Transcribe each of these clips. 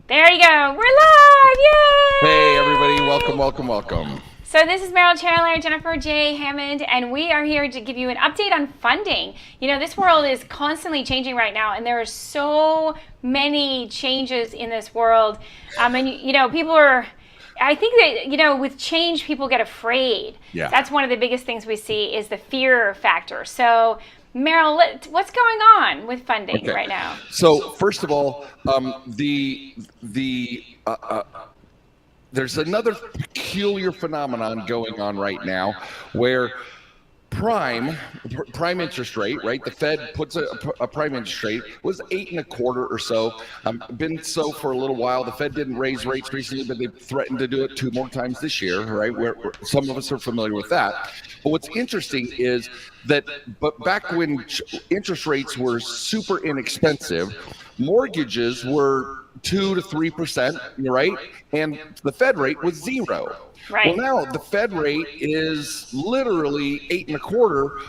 There you go. We're live. Yay! Hey, everybody. Welcome. So this is Merrill Chandler, Jennifer J. Hammond, and we are here to give you an update on funding. You know, this world is constantly changing right now, and there are so many changes in this world. And, you know, I think that, you know, with change, people get afraid. Yeah. That's one of the biggest things we see is the fear factor. So, Merrill, what's going on with funding right now? So, first of all, there's another peculiar phenomenon going on right now where prime interest rate, right? The Fed puts a prime interest rate, was 8.25 or so. Been so for a little while. The Fed didn't raise rates recently, but they threatened to do it 2 more times this year, right? Where some of us are familiar with that. But what's interesting is that, but back when interest rates were super inexpensive, mortgages were 2 to 3%, right? And the Fed rate was 0. Right. Well, now the Fed rate is literally 8.25,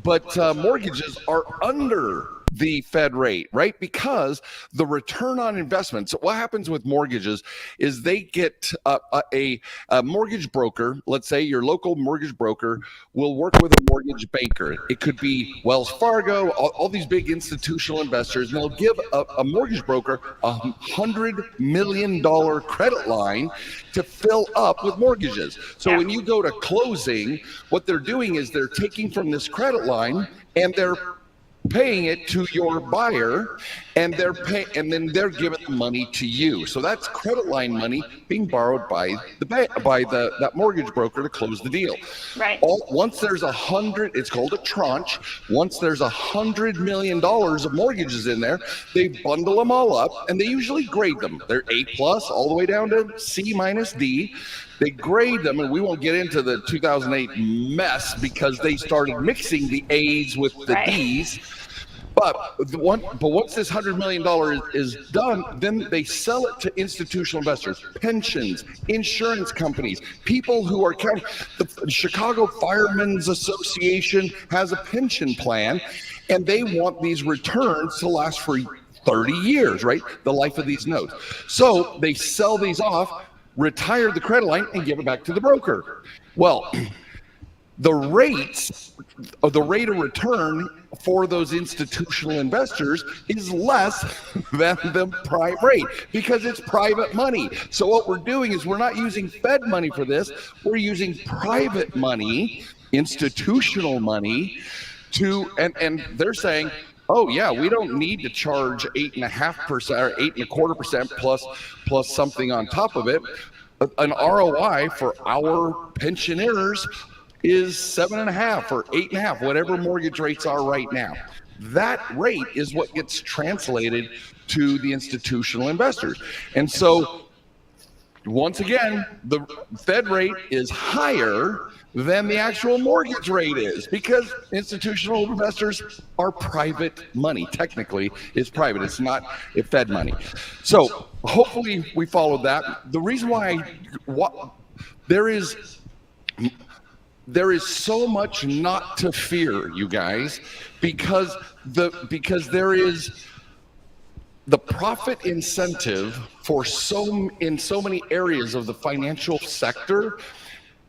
but mortgages are under the Fed rate, right? Because the return on investment. So what happens with mortgages is they get a mortgage broker. Let's say your local mortgage broker will work with a mortgage banker. It could be Wells Fargo, all these big institutional investors, and they'll give a mortgage broker $100 million credit line to fill up with mortgages. So when you go to closing, what they're doing is they're taking from this credit line and they're paying it to your buyer, and then they're giving the money to you. So that's credit line money being borrowed by the bank, by that mortgage broker to close the deal. Right. Once there's it's called a tranche. Once there's $100 million of mortgages in there, they bundle them all up, and they usually grade them. They're A+ all the way down to C- D. They grade them, and we won't get into the 2008 mess because they started mixing the A's with the D's. But once this $100 million is done, then they sell it to institutional investors, pensions, insurance companies, people who are counting. The Chicago Firemen's Association has a pension plan, and they want these returns to last for 30 years, right? The life of these notes. So they sell these off, retire the credit line, and give it back to the broker. Well, the rate of return for those institutional investors is less than the prime rate because it's private money. So what we're doing is we're not using Fed money for this. We're using private money, institutional money, and they're saying, oh yeah, we don't need to charge 8.5% or 8.25% plus something on top of it. An ROI for our pensioners is 7.5 or 8.5, whatever mortgage rates are right now. That rate is what gets translated to the institutional investors. And so once again, the Fed rate is higher than the actual mortgage rate is because institutional investors are private money. Technically, it's private. It's not Fed money. So hopefully we followed that. The reason why there is so much not to fear, you guys, because there is the profit incentive in so many areas of the financial sector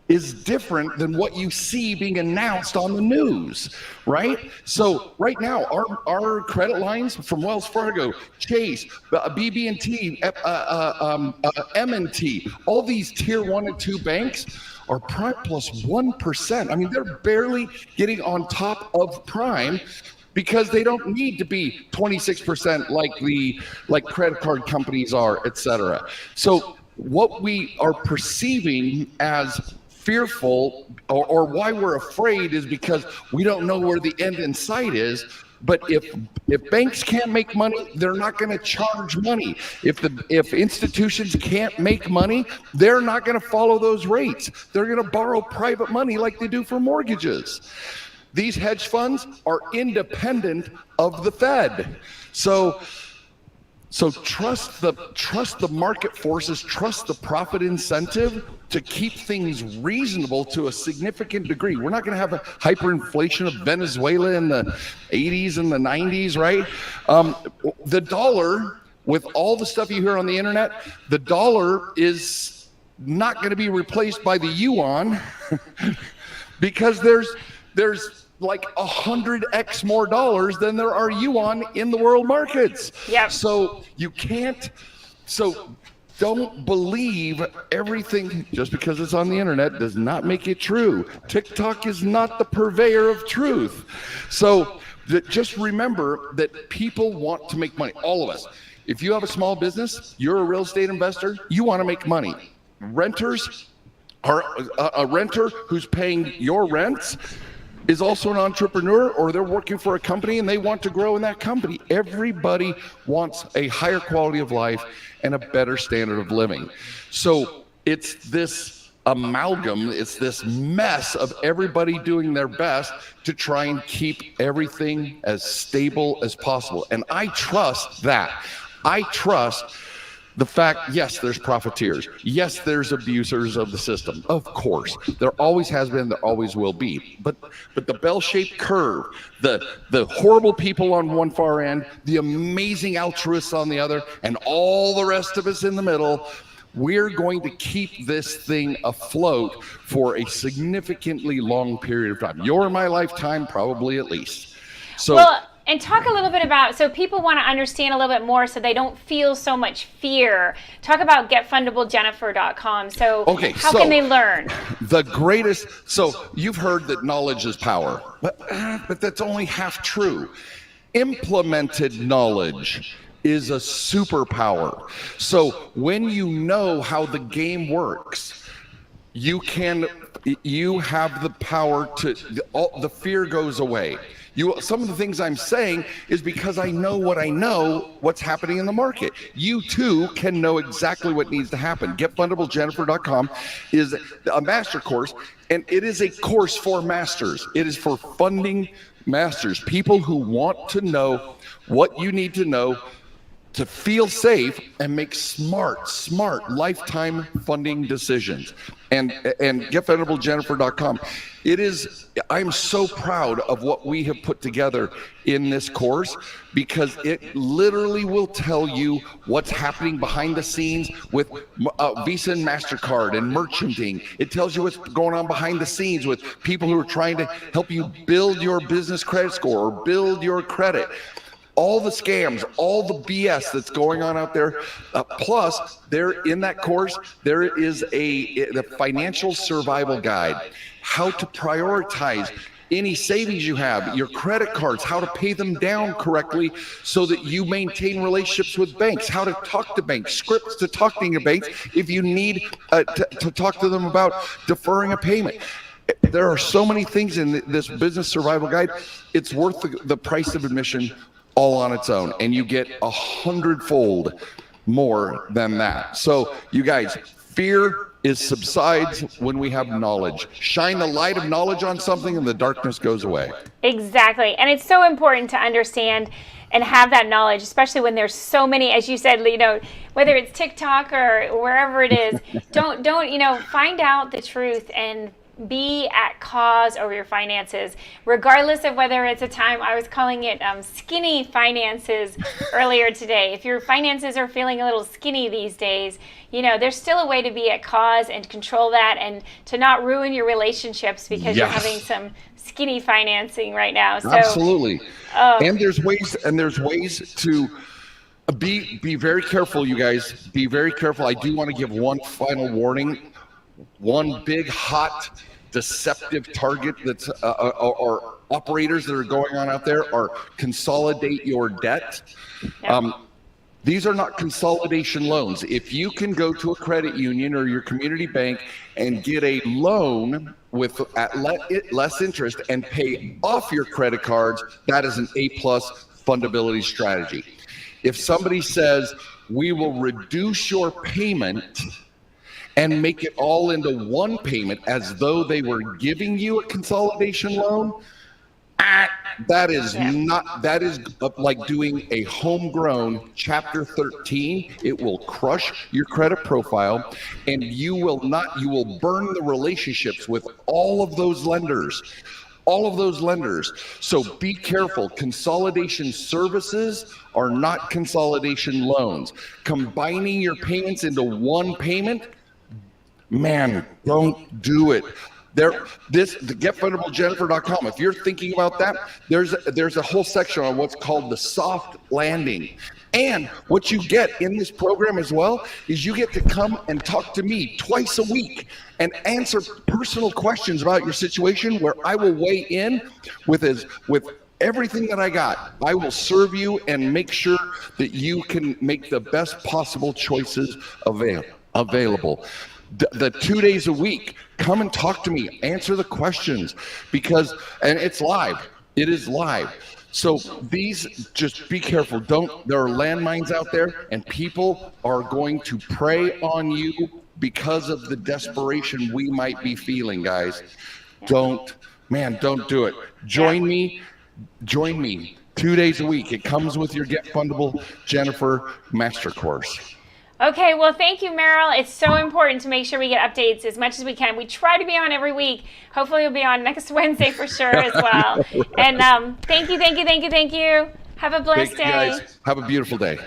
is different than what you see being announced on the news, right? So right now, our credit lines from Wells Fargo, Chase, BB&T, M&T, all these tier 1 and 2 banks are prime plus 1%. I mean, they're barely getting on top of prime because they don't need to be 26% like credit card companies are, et cetera. So what we are perceiving as fearful or why we're afraid is because we don't know where the end in sight is. But if banks can't make money, they're not going to charge money. If institutions can't make money, they're not going to follow those rates. They're going to borrow private money like they do for mortgages. These hedge funds are independent of the Fed. So trust the market forces, trust the profit incentive to keep things reasonable to a significant degree. We're not going to have a hyperinflation of Venezuela in the 80s and the 90s, right? The dollar with all the stuff you hear on the internet, the dollar is not going to be replaced by the yuan because there's like 100x more dollars than there are yuan in the world markets. Yep. So you can't, so don't believe everything just because it's on the internet does not make it true. TikTok is not the purveyor of truth. So just remember that people want to make money, all of us. If you have a small business, you're a real estate investor, you want to make money. Renters are a renter who's paying your rents is also an entrepreneur, or they're working for a company and they want to grow in that company. Everybody wants a higher quality of life and a better standard of living. So it's this amalgam, it's this mess of everybody doing their best to try and keep everything as stable as possible. And I trust that. I trust the fact, yes, there's profiteers. Yes, there's abusers of the system. Of course, there always has been, there always will be. But the bell-shaped curve, the horrible people on one far end, the amazing altruists on the other, and all the rest of us in the middle, we're going to keep this thing afloat for a significantly long period of time. Your and my lifetime, probably at least. So. Well, and talk a little bit about, so people want to understand a little bit more so they don't feel so much fear. Talk about getfundablejennifer.com. So how can they learn? The greatest, so you've heard that knowledge is power, but that's only half true. Implemented knowledge is a superpower. So when you know how the game works, you have the power to, the fear goes away. Some of the things I'm saying is because I know what's happening in the market. You too can know exactly what needs to happen. GetFundableJennifer.com is a master course, and it is a course for masters. It is for funding masters, people who want to know what you need to know to feel safe and make smart lifetime funding decisions. And GetFundableJennifer.com. I'm so proud of what we have put together in this course, because it literally will tell you what's happening behind the scenes with Visa and MasterCard and merchanting. It tells you what's going on behind the scenes with people who are trying to help you build your business credit score or build your credit. All the scams, all the BS that's going on out there. Plus, there in that course, there is the financial survival guide, how to prioritize any savings you have, your credit cards, how to pay them down correctly so that you maintain relationships with banks, how to talk to banks, scripts to talk to your banks if you need to talk to them about deferring a payment. There are so many things in this business survival guide. It's worth the price of admission all on its own, and you get 100-fold more than that. So you guys, fear subsides when we have knowledge. Shine the light of knowledge on something and the darkness goes away. Exactly. And it's so important to understand and have that knowledge, especially when there's so many, as you said, whether it's TikTok or wherever it is, don't find out the truth and be at cause over your finances, regardless of whether it's a time, I was calling it skinny finances earlier today. If your finances are feeling a little skinny these days, there's still a way to be at cause and control that and to not ruin your relationships because you're having some skinny financing right now. So, absolutely. And there's ways to be very careful, you guys. Be very careful. I do want to give one final warning. One big, hot, deceptive target that's or operators that are going on out there are consolidate your debt. These are not consolidation loans. If you can go to a credit union or your community bank and get a loan at less interest and pay off your credit cards, that is an A+ fundability strategy. If somebody says, we will reduce your payment and make it all into one payment as though they were giving you a consolidation loan, that is like doing a homegrown Chapter 13. It will crush your credit profile, and you will burn the relationships with all of those lenders. all of those lenders. So be careful. Consolidation services are not consolidation loans. Combining your payments into one payment, man, don't do it. The getfundablejennifer.com. If you're thinking about that, there's a whole section on what's called the soft landing. And what you get in this program as well is you get to come and talk to me twice a week and answer personal questions about your situation, where I will weigh in with everything that I got. I will serve you and make sure that you can make the best possible choices available. The 2 days a week, come and talk to me, answer the questions, and it's live. It is live. So just be careful. There are landmines out there, and people are going to prey on you because of the desperation we might be feeling, guys. Don't do it. Join me 2 days a week. It comes with your Get Fundable Jennifer Master Course. Okay, well, thank you, Merrill. It's so important to make sure we get updates as much as we can. We try to be on every week. Hopefully, we'll be on next Wednesday for sure as well. And thank you. Have a blessed day. Guys, have a beautiful day.